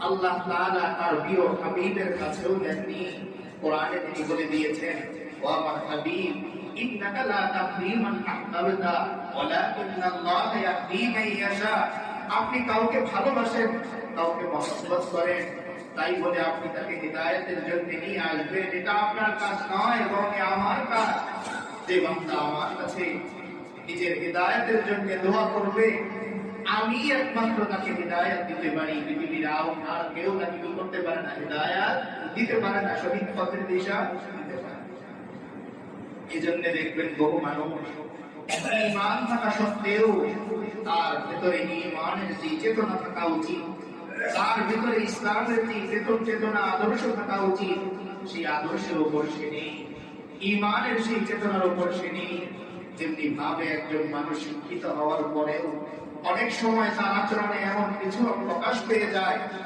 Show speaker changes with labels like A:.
A: আল্লাহ তাআলা তার প্রিয় হাবিবের কাছেও দেননি। কোরআনে তিনি বলে দিয়েছেন, ও আমার হাবিব, ইন্নাকা লা তাহদি মান আহবাবতা ওয়ালাকিন্নাল্লাহা ইয়াহদি মান ইয়াশা। আপনি কাউকে ভালোবাসেন, কাউকে মহব্বত করেন, তাই বলে আপনি তাকে হিদায়াতের জন্য নিয়ে আসবেন, এটা আপনার কাজ নয়, বরং আমার কাজ। যে বান্দা আমার কাছে নিজের হিদায়াতের জন্য দোয়া করবে, আমি একমাত্র তাকে হিদায়াত দিতে পারি। পৃথিবীর আর কেউ তাকে কি করতে পারে না, হিদায়াত দিতে পারে না, সঠিক পথের দিশা দিতে পারে। এই জন্য দেখবেন বহু মানুষ ঈমান থাকা সত্ত্বেও তার ভেতরে ঈমানের যে চেতনা থাকা উচিত, তার ভিতরে ইসলামের যে চেতনা আদর্শ থাকা উচিত, সেই আদর্শের উপর সে নেই, ঈমানের সেই চেতনার উপর সে নেই। যেমনি ভাবে একজন মানুষ শিক্ষিত হওয়ার পরেও অনেক সময় তার আচরণে এমন কিছু প্রকাশ পেয়ে যায়